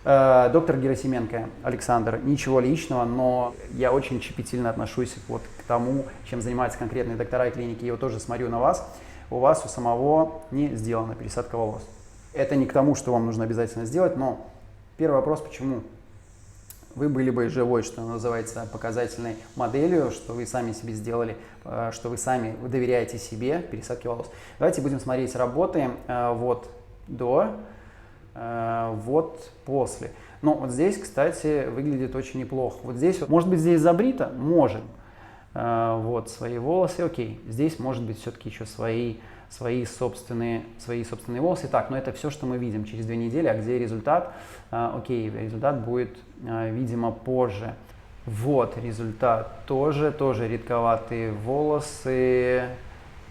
Доктор Герасименко Александр, ничего личного, но я очень щепетильно отношусь вот к тому, чем занимаются конкретные доктора и клиники. Я вот тоже смотрю на вас. У вас у самого не сделана пересадка волос. Это не к тому, что вам нужно обязательно сделать, но первый вопрос, почему? Вы были бы живой, что называется, показательной моделью, что вы сами себе сделали, что вы сами доверяете себе пересадке волос. Давайте будем смотреть работы вот до, вот после. Но вот здесь, кстати, выглядит очень неплохо. Вот здесь, может быть, здесь забрито? Может. Вот свои волосы, окей. Здесь, может быть, все-таки еще свои собственные волосы. Так, но это все, что мы видим через 2 недели. А где результат? Окей, результат будет, видимо, позже. Вот результат. Тоже редковатые волосы.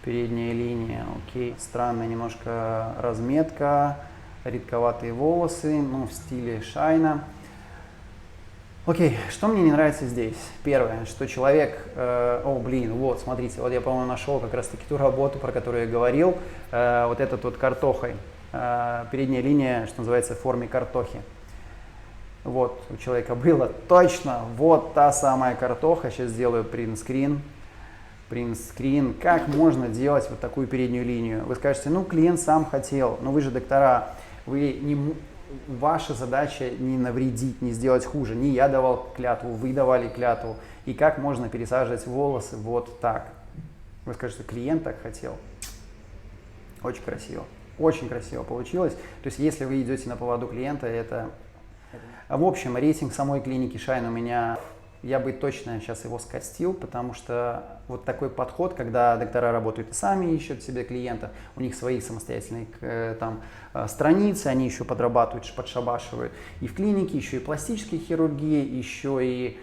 Передняя линия, окей. Странная немножко разметка. редковатые волосы, ну, в стиле Шайна. Окей, что мне не нравится здесь? Первое, что человек, вот, смотрите, вот я, по-моему, нашел как раз-таки ту работу, про которую я говорил, вот этот вот картохой, передняя линия, что называется, в форме картохи. Вот, у человека было точно вот та самая картоха, сейчас сделаю принтскрин. Принтскрин, как можно делать вот такую переднюю линию? Вы скажете, ну, клиент сам хотел, но вы же доктора, ваша задача не навредить, не сделать хуже. Не я давал клятву, вы давали клятву. И как можно пересаживать волосы вот так? Вы скажете, клиент так хотел. Очень красиво получилось. То есть, если вы идете на поводу клиента, это... В общем, рейтинг самой клиники Shine у меня, я бы точно сейчас его скостил, потому что вот такой подход, когда доктора работают и сами ищут себе клиентов, у них свои самостоятельные там страницы, они еще подрабатывают, подшабашивают и в клинике, еще и пластические хирургии, еще и...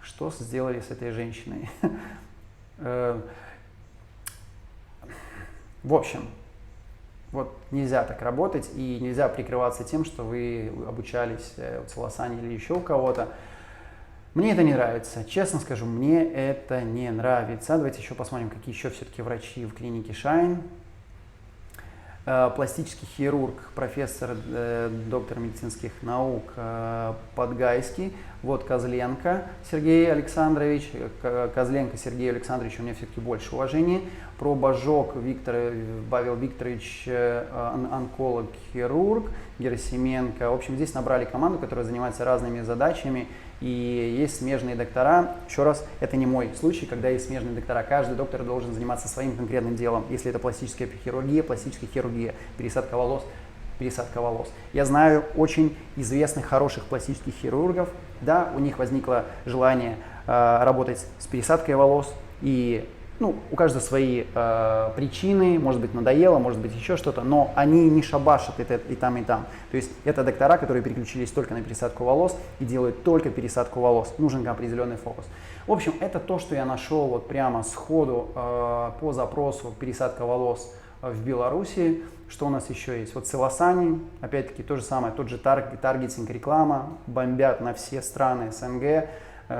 Что сделали с этой женщиной? В общем, вот нельзя так работать и нельзя прикрываться тем, что вы обучались в Целосане или еще у кого-то. Мне это не нравится, честно скажу, мне это не нравится. Давайте еще посмотрим, какие еще все-таки врачи в клинике Shine. Пластический хирург, профессор, доктор медицинских наук Подгайский. Вот Козленко Сергей Александрович. Козленко Сергею Александровичу у меня все-таки больше уважения. Пробожок Павел Викторович, онколог-хирург. Герасименко. В общем, здесь набрали команду, которая занимается разными задачами. И есть смежные доктора. Еще раз, это не мой случай, когда есть смежные доктора. Каждый доктор должен заниматься своим конкретным делом. Если это пластическая хирургия, пересадка волос. Я знаю очень известных, хороших пластических хирургов. Да, у них возникло желание работать с пересадкой волос. И у каждого свои причины, может быть, надоело, может быть, еще что-то, но они не шабашат это и там, и там. То есть это доктора, которые переключились только на пересадку волос и делают только пересадку волос. Нужен определенный фокус. В общем, это то, что я нашел вот прямо сходу по запросу пересадка волос в Беларуси. Что у нас еще есть? Вот Целосани, опять-таки то же самое, тот же таргетинг, реклама, бомбят на все страны СНГ.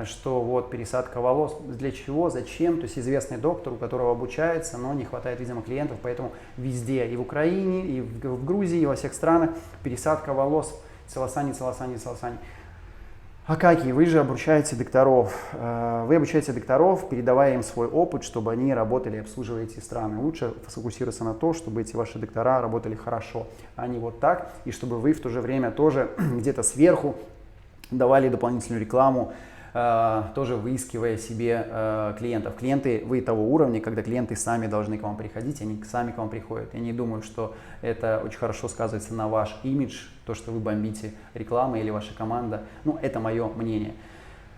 Что вот пересадка волос, для чего, зачем, то есть известный доктор, у которого обучается, но не хватает, видимо, клиентов, поэтому везде, и в Украине, и в Грузии, и во всех странах пересадка волос, Целосани. Акакий, вы же обучаете докторов, передавая им свой опыт, чтобы они работали и обслуживали эти страны. Лучше сфокусироваться на то, чтобы эти ваши доктора работали хорошо, а не вот так, и чтобы вы в то же время тоже где-то сверху давали дополнительную рекламу, тоже выискивая себе клиентов. Клиенты, вы того уровня, когда клиенты сами должны к вам приходить, они сами к вам приходят. Я не думаю, что это очень хорошо сказывается на ваш имидж, то, что вы бомбите рекламой или ваша команда. Это мое мнение.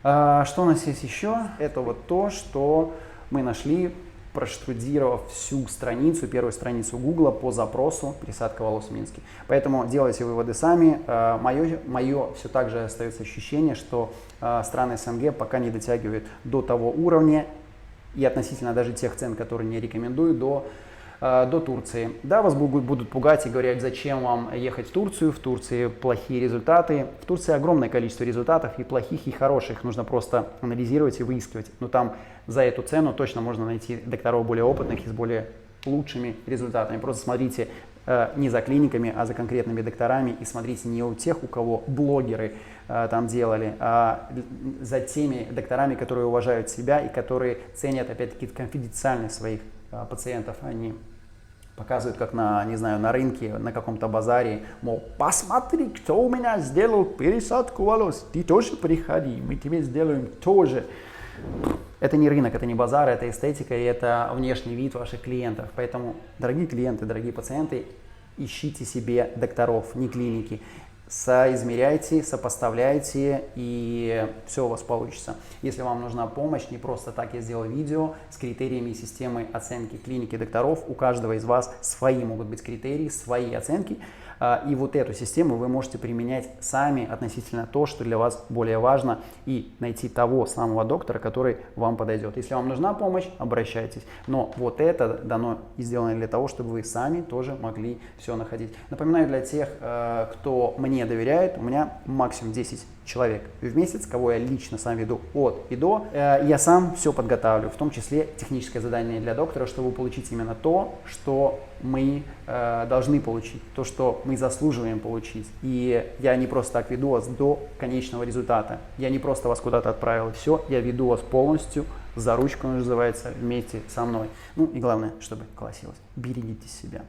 Что у нас есть еще? Это вот то, что мы нашли, проштудировав всю страницу, первую страницу Гугла по запросу пересадка волос в Минске. Поэтому делайте выводы сами. Мое все так же остается ощущение, что страны СНГ пока не дотягивают до того уровня и относительно даже тех цен, которые не рекомендую, до Турции. Да, вас будут пугать и говорить, зачем вам ехать в Турции плохие результаты. В Турции огромное количество результатов, и плохих, и хороших. Нужно просто анализировать и выискивать. Но там за эту цену точно можно найти докторов более опытных и с более лучшими результатами. Просто смотрите не за клиниками, а за конкретными докторами. И смотрите не у тех, у кого блогеры там делали, а за теми докторами, которые уважают себя и которые ценят, опять-таки, конфиденциальность своих пациентов. Они показывают, как на рынке, на каком-то базаре, мол, посмотри, кто у меня сделал пересадку волос, ты тоже приходи, мы тебе сделаем тоже. Это не рынок, это не базар, это эстетика и это внешний вид ваших клиентов. Поэтому, дорогие клиенты, дорогие пациенты, ищите себе докторов, не клиники. Соизмеряйте, сопоставляйте, и все у вас получится. Если вам нужна помощь, не просто так я сделал видео с критериями системы оценки клиники докторов. У каждого из вас свои могут быть критерии, свои оценки. И вот эту систему вы можете применять сами относительно то, что для вас более важно, и найти того самого доктора, который вам подойдет. Если вам нужна помощь, обращайтесь. Но вот это дано и сделано для того, чтобы вы сами тоже могли все находить. Напоминаю, для тех, кто мне доверяет, у меня максимум 10 человек в месяц, кого я лично сам веду от и до. Я сам все подготавливаю, в том числе техническое задание для доктора, чтобы получить именно то, что мы должны получить, то, что мы заслуживаем получить. И я не просто так веду вас до конечного результата. Я не просто вас куда-то отправил, и все, я веду вас полностью за ручку, называется, вместе со мной. Ну и главное, чтобы колосилось. Берегите себя.